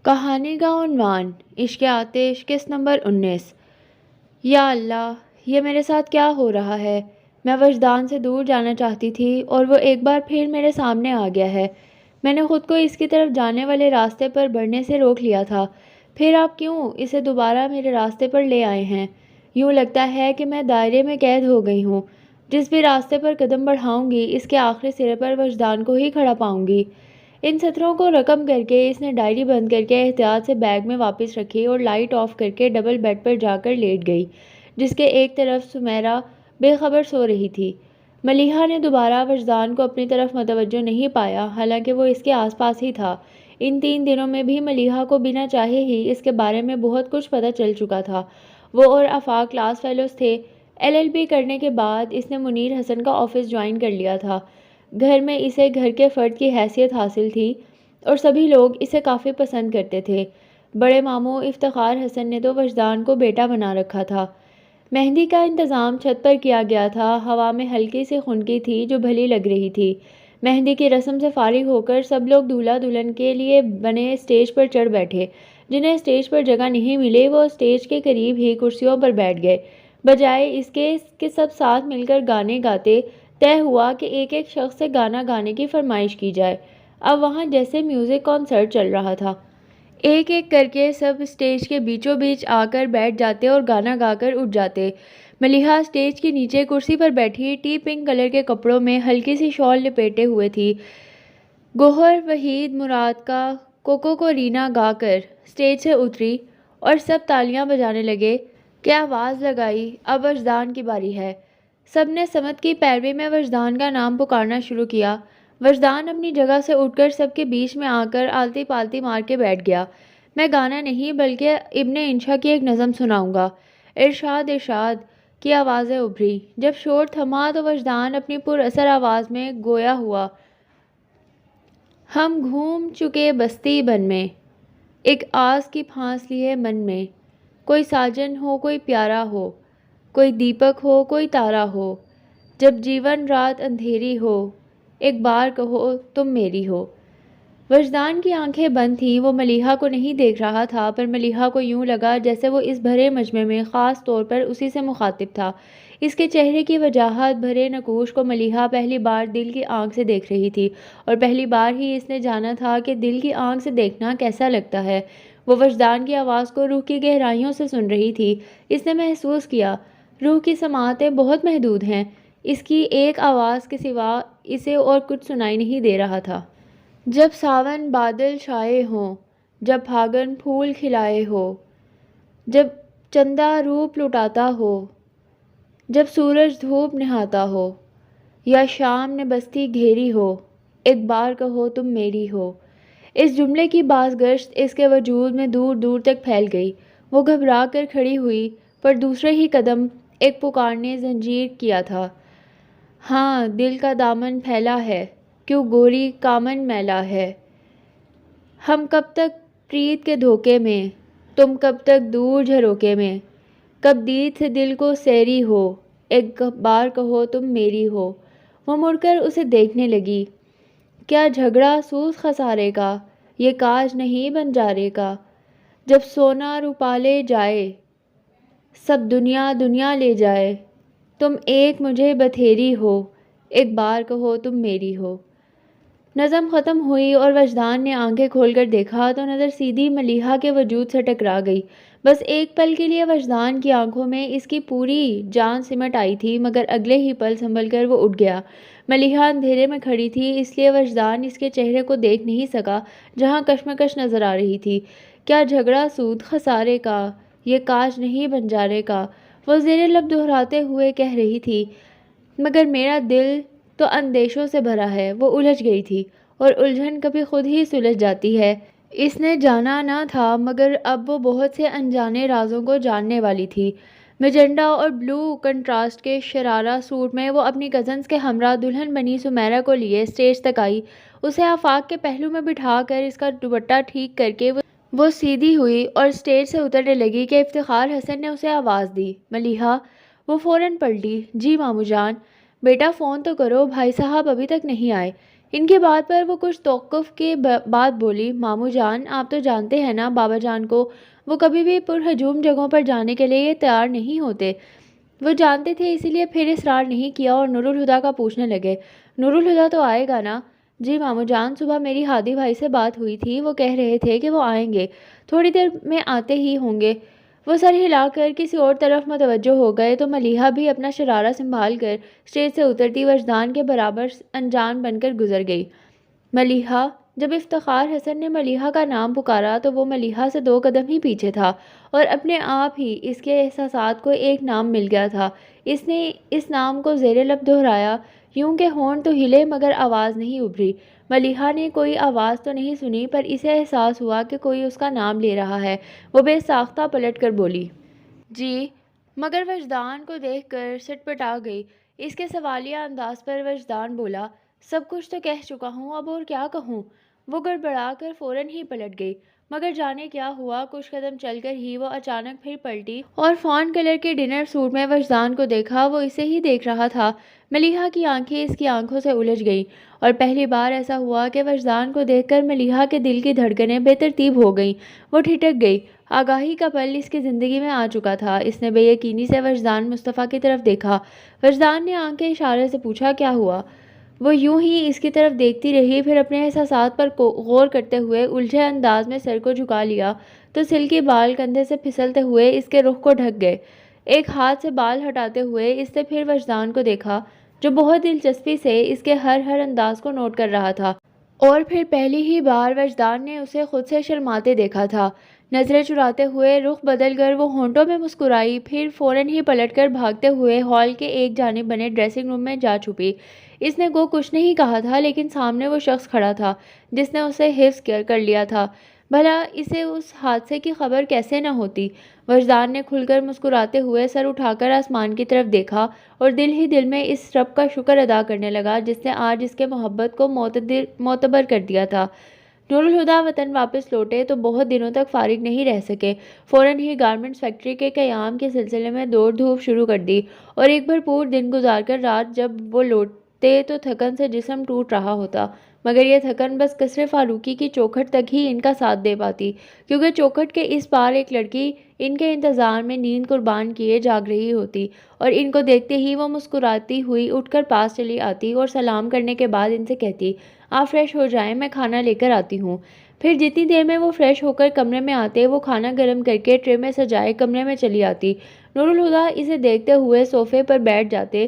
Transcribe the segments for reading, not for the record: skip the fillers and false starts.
کہانی کا عنوان عشق آتش قسط نمبر 19۔ یا اللہ، یہ میرے ساتھ کیا ہو رہا ہے؟ میں وجدان سے دور جانا چاہتی تھی اور وہ ایک بار پھر میرے سامنے آ گیا ہے۔ میں نے خود کو اس کی طرف جانے والے راستے پر بڑھنے سے روک لیا تھا، پھر آپ کیوں اسے دوبارہ میرے راستے پر لے آئے ہیں؟ یوں لگتا ہے کہ میں دائرے میں قید ہو گئی ہوں۔ جس بھی راستے پر قدم بڑھاؤں گی اس کے آخری سرے پر وجدان کو ہی کھڑا پاؤں گی۔ ان سطروں کو رقم کر کے اس نے ڈائری بند کر کے احتیاط سے بیگ میں واپس رکھی اور لائٹ آف کر کے ڈبل بیڈ پر جا کر لیٹ گئی، جس کے ایک طرف سمیرہ بے خبر سو رہی تھی۔ ملیحہ نے دوبارہ وجدان کو اپنی طرف متوجہ نہیں پایا، حالانکہ وہ اس کے آس پاس ہی تھا۔ ان 3 دنوں میں بھی ملیحہ کو بنا چاہے ہی اس کے بارے میں بہت کچھ پتہ چل چکا تھا۔ وہ اور آفاق کلاس فیلوز تھے۔ LLB کرنے کے بعد اس نے منیر حسن کا آفس جوائن کر لیا تھا۔ گھر میں اسے گھر کے فرد کی حیثیت حاصل تھی اور سبھی لوگ اسے کافی پسند کرتے تھے۔ بڑے ماموں افتخار حسن نے تو وجدان کو بیٹا بنا رکھا تھا۔ مہندی کا انتظام چھت پر کیا گیا تھا۔ ہوا میں ہلکی سی خنکی تھی جو بھلی لگ رہی تھی۔ مہندی کی رسم سے فارغ ہو کر سب لوگ دولہا دلہن کے لیے بنے اسٹیج پر چڑھ بیٹھے۔ جنہیں اسٹیج پر جگہ نہیں ملی وہ اسٹیج کے قریب ہی کرسیوں پر بیٹھ گئے۔ بجائے اس کے کہ سب ساتھ مل کر گانے گاتے، طے ہوا کہ ایک ایک شخص سے گانا گانے کی فرمائش کی جائے۔ اب وہاں جیسے میوزک کنسرٹ چل رہا تھا۔ ایک ایک کر کے سب اسٹیج کے بیچوں بیچ آ کر بیٹھ جاتے اور گانا گا کر اٹھ جاتے۔ ملیحہ اسٹیج کے نیچے کرسی پر بیٹھی ٹی پنک کلر کے کپڑوں میں ہلکی سی شال لپیٹے ہوئے تھی۔ گوہر وحید مراد کا کوکو کو رینا گا کر اسٹیج سے اتری اور سب تالیاں بجانے لگے کہ آواز لگائی، اب وجدان کی باری ہے۔ سب نے سمت کی پیروی میں وجدان کا نام پکارنا شروع کیا۔ وجدان اپنی جگہ سے اٹھ کر سب کے بیچ میں آ کر آلتی پالتی مار کے بیٹھ گیا۔ میں گانا نہیں بلکہ ابن انشا کی ایک نظم سناؤں گا۔ ارشاد ارشاد کی آوازیں ابھری۔ جب شور تھما تو وجدان اپنی پر اثر آواز میں گویا ہوا۔ ہم گھوم چکے بستی بن میں، ایک آس کی پھانس لیے من میں۔ کوئی ساجن ہو کوئی پیارا ہو، کوئی دیپک ہو کوئی تارا ہو۔ جب جیون رات اندھیری ہو، ایک بار کہو تم میری ہو۔ وجدان کی آنکھیں بند تھیں، وہ ملیحہ کو نہیں دیکھ رہا تھا، پر ملیحہ کو یوں لگا جیسے وہ اس بھرے مجمع میں خاص طور پر اسی سے مخاطب تھا۔ اس کے چہرے کی وجاہت بھرے نقوش کو ملیحہ پہلی بار دل کی آنکھ سے دیکھ رہی تھی، اور پہلی بار ہی اس نے جانا تھا کہ دل کی آنکھ سے دیکھنا کیسا لگتا ہے۔ وہ وجدان کی آواز کو روح کی گہرائیوں سے سن رہی تھی۔ اس نے محسوس کیا روح کی سماعتیں بہت محدود ہیں، اس کی ایک آواز کے سوا اسے اور کچھ سنائی نہیں دے رہا تھا۔ جب ساون بادل چھائے ہوں، جب پھاگن پھول کھلائے ہو، جب چندہ روپ لٹاتا ہو، جب سورج دھوپ نہاتا ہو، یا شام نے بستی گھیری ہو، ایک بار کہو تم میری ہو۔ اس جملے کی بازگشت اس کے وجود میں دور دور تک پھیل گئی۔ وہ گھبرا کر کھڑی ہوئی، پر دوسرے ہی قدم ایک پکار نے زنجیر کیا تھا۔ ہاں دل کا دامن پھیلا ہے، کیوں گوری کامن میلا ہے۔ ہم کب تک پریت کے دھوکے میں، تم کب تک دور جھروکے میں۔ کب دید سے دل کو سیری ہو، ایک بار کہو تم میری ہو۔ وہ مڑ کر اسے دیکھنے لگی۔ کیا جھگڑا سود خسارے کا، یہ کاج نہیں بنجارے کا۔ جب سونا روپالے جائے، سب دنیا دنیا لے جائے۔ تم ایک مجھے بتھیری ہو، ایک بار کہو تم میری ہو۔ نظم ختم ہوئی اور وجدان نے آنکھیں کھول کر دیکھا تو نظر سیدھی ملیحہ کے وجود سے ٹکرا گئی۔ بس ایک پل کے لیے وجدان کی آنکھوں میں اس کی پوری جان سمٹ آئی تھی، مگر اگلے ہی پل سنبھل کر وہ اٹھ گیا۔ ملیحہ اندھیرے میں کھڑی تھی، اس لیے وجدان اس کے چہرے کو دیکھ نہیں سکا جہاں کشمکش نظر آ رہی تھی۔ کیا جھگڑا سود خسارے کا، یہ کاج نہیں بنجارے کا، وہ زیر لب دہراتے ہوئے کہہ رہی تھی، مگر میرا دل تو اندیشوں سے بھرا ہے۔ وہ الجھ گئی تھی، اور الجھن کبھی خود ہی سلجھ جاتی ہے۔ اس نے جانا نہ تھا، مگر اب وہ بہت سے انجانے رازوں کو جاننے والی تھی۔ میجنٹا اور بلو کنٹراسٹ کے شرارہ سوٹ میں وہ اپنی کزنز کے ہمراہ دلہن بنی سمیرہ کو لیے اسٹیج تک آئی۔ اسے آفاق کے پہلو میں بٹھا کر اس کا دوپٹہ ٹھیک کر کے وہ سیدھی ہوئی اور اسٹیج سے اترنے لگی کہ افتخار حسن نے اسے آواز دی، ملیحہ۔ وہ فوراً پلٹی، جی مامو جان۔ بیٹا فون تو کرو، بھائی صاحب ابھی تک نہیں آئے۔ ان کی بات پر وہ کچھ توقف کے بعد بولی، ماموں جان آپ تو جانتے ہیں نا بابا جان کو، وہ کبھی بھی پرہجوم جگہوں پر جانے کے لیے تیار نہیں ہوتے۔ وہ جانتے تھے اسی لیے پھر اصرار نہیں کیا اور نور الہدیٰ کا پوچھنے لگے، نور الہدیٰ تو آئے گا نا؟ جی ماموں جان، صبح میری ہادی بھائی سے بات ہوئی تھی، وہ کہہ رہے تھے کہ وہ آئیں گے، تھوڑی دیر میں آتے ہی ہوں گے۔ وہ سر ہلا کر کسی اور طرف متوجہ ہو گئے تو ملیحہ بھی اپنا شرارہ سنبھال کر اسٹیج سے اترتی وجدان کے برابر انجان بن کر گزر گئی۔ ملیحہ، جب افتخار حسن نے ملیحہ کا نام پکارا تو وہ ملیحہ سے 2 قدم ہی پیچھے تھا اور اپنے آپ ہی اس کے احساسات کو ایک نام مل گیا تھا۔ اس نے اس نام کو زیر لب دہرایا، یوں کہ ہونٹ تو ہلے مگر آواز نہیں ابھری۔ ملیحہ نے کوئی آواز تو نہیں سنی پر اسے احساس ہوا کہ کوئی اس کا نام لے رہا ہے۔ وہ بے ساختہ پلٹ کر بولی، جی، مگر وجدان کو دیکھ کر سٹ پٹا گئی۔ اس کے سوالیہ انداز پر وجدان بولا، سب کچھ تو کہہ چکا ہوں، اب اور کیا کہوں؟ وہ گڑبڑا کر فوراً ہی پلٹ گئی، مگر جانے کیا ہوا، کچھ قدم چل کر ہی وہ اچانک پھر پلٹی اور فان کلر کے ڈنر سوٹ میں وجدان کو دیکھا۔ وہ اسے ہی دیکھ رہا تھا۔ ملیحہ کی آنکھیں اس کی آنکھوں سے الجھ گئیں اور پہلی بار ایسا ہوا کہ وجدان کو دیکھ کر ملیحہ کے دل کی دھڑکنیں بے ترتیب ہو گئیں۔ وہ ٹھٹک گئی۔ آگاہی کا پل اس کی زندگی میں آ چکا تھا۔ اس نے بے یقینی سے وجدان مصطفیٰ کی طرف دیکھا۔ وجدان نے آنکھ کے اشارے سے پوچھا، کیا ہوا؟ وہ یوں ہی اس کی طرف دیکھتی رہی، پھر اپنے احساسات پر غور کرتے ہوئے الجھے انداز میں سر کو جھکا لیا تو سلکی بال کندھے سے پھسلتے ہوئے اس کے رخ کو ڈھک گئے۔ ایک ہاتھ سے بال ہٹاتے ہوئے اس نے پھر وجدان کو دیکھا جو بہت دلچسپی سے اس کے ہر انداز کو نوٹ کر رہا تھا، اور پھر پہلی ہی بار وجدان نے اسے خود سے شرماتے دیکھا تھا۔ نظریں چراتے ہوئے رخ بدل کر وہ ہونٹوں میں مسکرائی، پھر فوراً ہی پلٹ کر بھاگتے ہوئے ہال کے ایک جانب بنے ڈریسنگ روم میں جا چھپی۔ اس نے کچھ نہیں کہا تھا لیکن سامنے وہ شخص کھڑا تھا جس نے اسے حفظ کر لیا تھا۔ بھلا اسے اس حادثے کی خبر کیسے نہ ہوتی؟ وجدان نے کھل کر مسکراتے ہوئے سر اٹھا کر آسمان کی طرف دیکھا اور دل ہی دل میں اس رب کا شکر ادا کرنے لگا جس نے آج اس کے محبت کو معتبر کر دیا تھا۔ نور الہدیٰ وطن واپس لوٹے تو بہت دنوں تک فارغ نہیں رہ سکے۔ فوراً ہی گارمنٹس فیکٹری کے قیام کے سلسلے میں دوڑ دھوپ شروع کر دی اور ایک بھرپور دن گزار کر رات جب وہ لوٹتے تو تھکن سے جسم ٹوٹ رہا ہوتا، مگر یہ تھکن بس قصر فاروقی کی چوکھٹ تک ہی ان کا ساتھ دے پاتی، کیونکہ چوکھٹ کے اس پار ایک لڑکی ان کے انتظار میں نیند قربان کیے جاگ رہی ہوتی اور ان کو دیکھتے ہی وہ مسکراتی ہوئی اٹھ کر پاس چلی آتی اور سلام کرنے کے بعد ان سے کہتی، آپ فریش ہو جائیں، میں کھانا لے کر آتی ہوں۔ پھر جتنی دیر میں وہ فریش ہو کر کمرے میں آتے وہ کھانا گرم کر کے ٹرے میں سجائے کمرے میں چلی آتی۔ نور الہدیٰ اسے دیکھتے ہوئے صوفے پر بیٹھ جاتے۔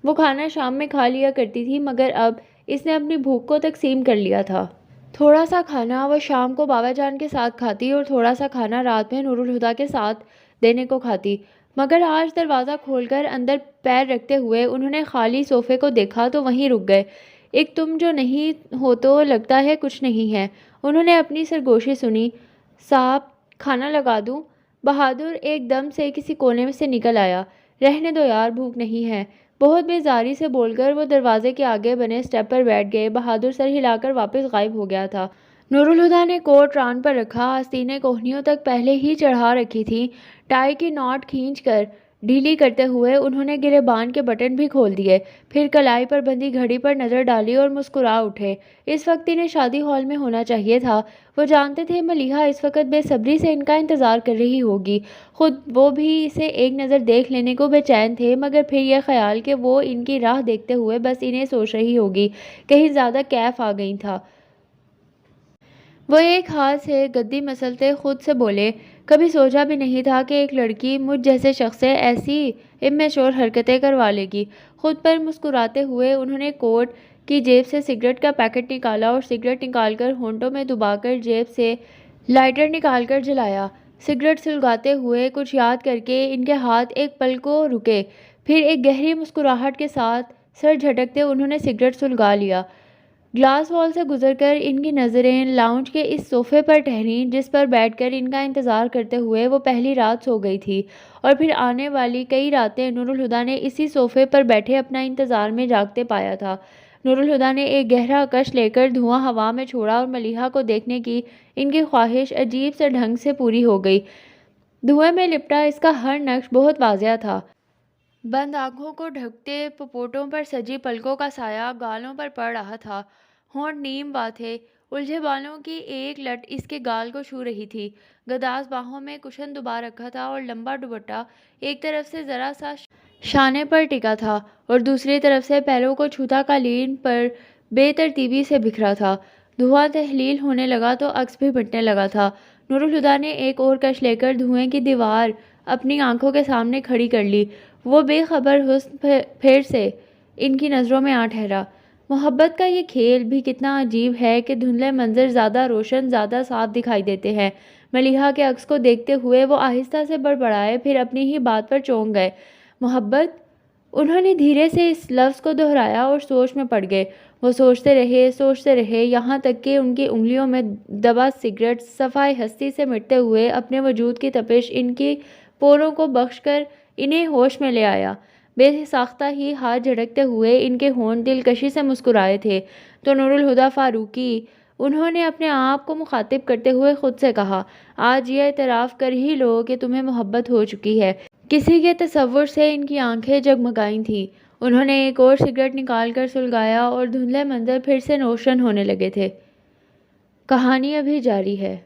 وہ کھانا شام میں کھا لیا کرتی تھی مگر اب اس نے اپنی بھوک کو تقسیم کر لیا تھا۔ تھوڑا سا کھانا وہ شام کو بابا جان کے ساتھ کھاتی اور تھوڑا سا کھانا رات میں نور الہدیٰ کے ساتھ دینے کو کھاتی، مگر آج دروازہ کھول کر اندر پیر رکھتے ہوئے انہوں نے خالی صوفے کو دیکھا تو وہیں رک گئے۔ ایک تم جو نہیں ہو تو لگتا ہے کچھ نہیں ہے۔ انہوں نے اپنی سرگوشی سنی۔ صاحب کھانا لگا دوں؟ بہادر ایک دم سے کسی کونے میں سے نکل آیا۔ رہنے دو یار، بھوک نہیں ہے، بہت بیزاری سے بول کر وہ دروازے کے آگے بنے سٹیپ پر بیٹھ گئے۔ بہادر سر ہلا کر واپس غائب ہو گیا تھا۔ نور الہدیٰ نے کوٹ ران پر رکھا، آستینیں کوہنیوں تک پہلے ہی چڑھا رکھی تھیں۔ ٹائی کی ناٹ کھینچ کر ڈھیلی کرتے ہوئے انہوں نے گریبان کے بٹن بھی کھول دیے، پھر کلائی پر بندھی گھڑی پر نظر ڈالی اور مسکرا اٹھے۔ اس وقت انہیں شادی ہال میں ہونا چاہیے تھا۔ وہ جانتے تھے ملیحہ اس وقت بے صبری سے ان کا انتظار کر رہی ہوگی، خود وہ بھی اسے ایک نظر دیکھ لینے کو بے چین تھے، مگر پھر یہ خیال کہ وہ ان کی راہ دیکھتے ہوئے بس انہیں سوچ رہی ہوگی، کہیں زیادہ کیف آ گئی تھا۔ وہ ایک ہاتھ سے گدی مسلتے خود سے بولے، کبھی سوچا بھی نہیں تھا کہ ایک لڑکی مجھ جیسے شخص سے ایسی امیچور حرکتیں کروا لے گی۔ خود پر مسکراتے ہوئے انہوں نے کوٹ کی جیب سے سگریٹ کا پیکٹ نکالا اور سگریٹ نکال کر ہونٹوں میں دبا کر جیب سے لائٹر نکال کر جلایا۔ سگریٹ سلگاتے ہوئے کچھ یاد کر کے ان کے ہاتھ ایک پل کو رکے، پھر ایک گہری مسکراہٹ کے ساتھ سر جھٹکتے انہوں نے سگریٹ سلگا لیا۔ گلاس وال سے گزر کر ان کی نظریں لاؤنج کے اس صوفے پر ٹھہریں جس پر بیٹھ کر ان کا انتظار کرتے ہوئے وہ پہلی رات سو گئی تھی، اور پھر آنے والی کئی راتیں نور الہدیٰ نے اسی صوفے پر بیٹھے اپنا انتظار میں جاگتے پایا تھا۔ نور الہدیٰ نے ایک گہرا کش لے کر دھواں ہوا میں چھوڑا اور ملیحہ کو دیکھنے کی ان کی خواہش عجیب سے ڈھنگ سے پوری ہو گئی۔ دھوئیں میں لپٹا اس کا ہر نقش بہت واضح تھا۔ بند آنکھوں کو ڈھکتے پپوٹوں پر سجی پلکوں کا سایہ گالوں پر پڑ رہا تھا، ہونٹ نیم وا تھے، الجھے بالوں کی ایک لٹ اس کے گال کو چھو رہی تھی۔ گداز باہوں میں کشن دبا رکھا تھا اور لمبا دوپٹہ ایک طرف سے ذرا سا شانے پر ٹکا تھا اور دوسری طرف سے پہلو کو چھوتا قالین پر بے ترتیبی سے بکھرا تھا۔ دھواں تحلیل ہونے لگا تو عکس بھی مٹنے لگا تھا۔ نور الہدیٰ نے ایک اور کش لے کر دھوئیں کی دیوار اپنی آنکھوں کے سامنے کھڑی کر لی۔ وہ بے خبر حسن پھر سے ان کی نظروں میں آ ٹھہرا۔ محبت کا یہ کھیل بھی کتنا عجیب ہے کہ دھندلے منظر زیادہ روشن، زیادہ صاف دکھائی دیتے ہیں۔ ملیحہ کے عکس کو دیکھتے ہوئے وہ آہستہ سے بڑبڑائے، پھر اپنی ہی بات پر چونک گئے۔ محبت؟ انہوں نے دھیرے سے اس لفظ کو دہرایا اور سوچ میں پڑ گئے۔ وہ سوچتے رہے، یہاں تک کہ ان کی انگلیوں میں دبا سگریٹ صفائے ہستی سے مٹتے ہوئے اپنے وجود کی تپش ان کی پوروں کو بخش کر انہیں ہوش میں لے آیا۔ بے ساختہ ہی ہاتھ جھٹکتے ہوئے ان کے ہونٹ دلکشی سے مسکرائے تھے تو نور الہدیٰ فاروقی، انہوں نے اپنے آپ کو مخاطب کرتے ہوئے خود سے کہا، آج یہ اعتراف کر ہی لو کہ تمہیں محبت ہو چکی ہے۔ کسی کے تصور سے ان کی آنکھیں جگمگائی تھیں۔ انہوں نے ایک اور سگریٹ نکال کر سلگایا اور دھندلے منظر پھر سے روشن ہونے لگے تھے۔ کہانی ابھی جاری ہے۔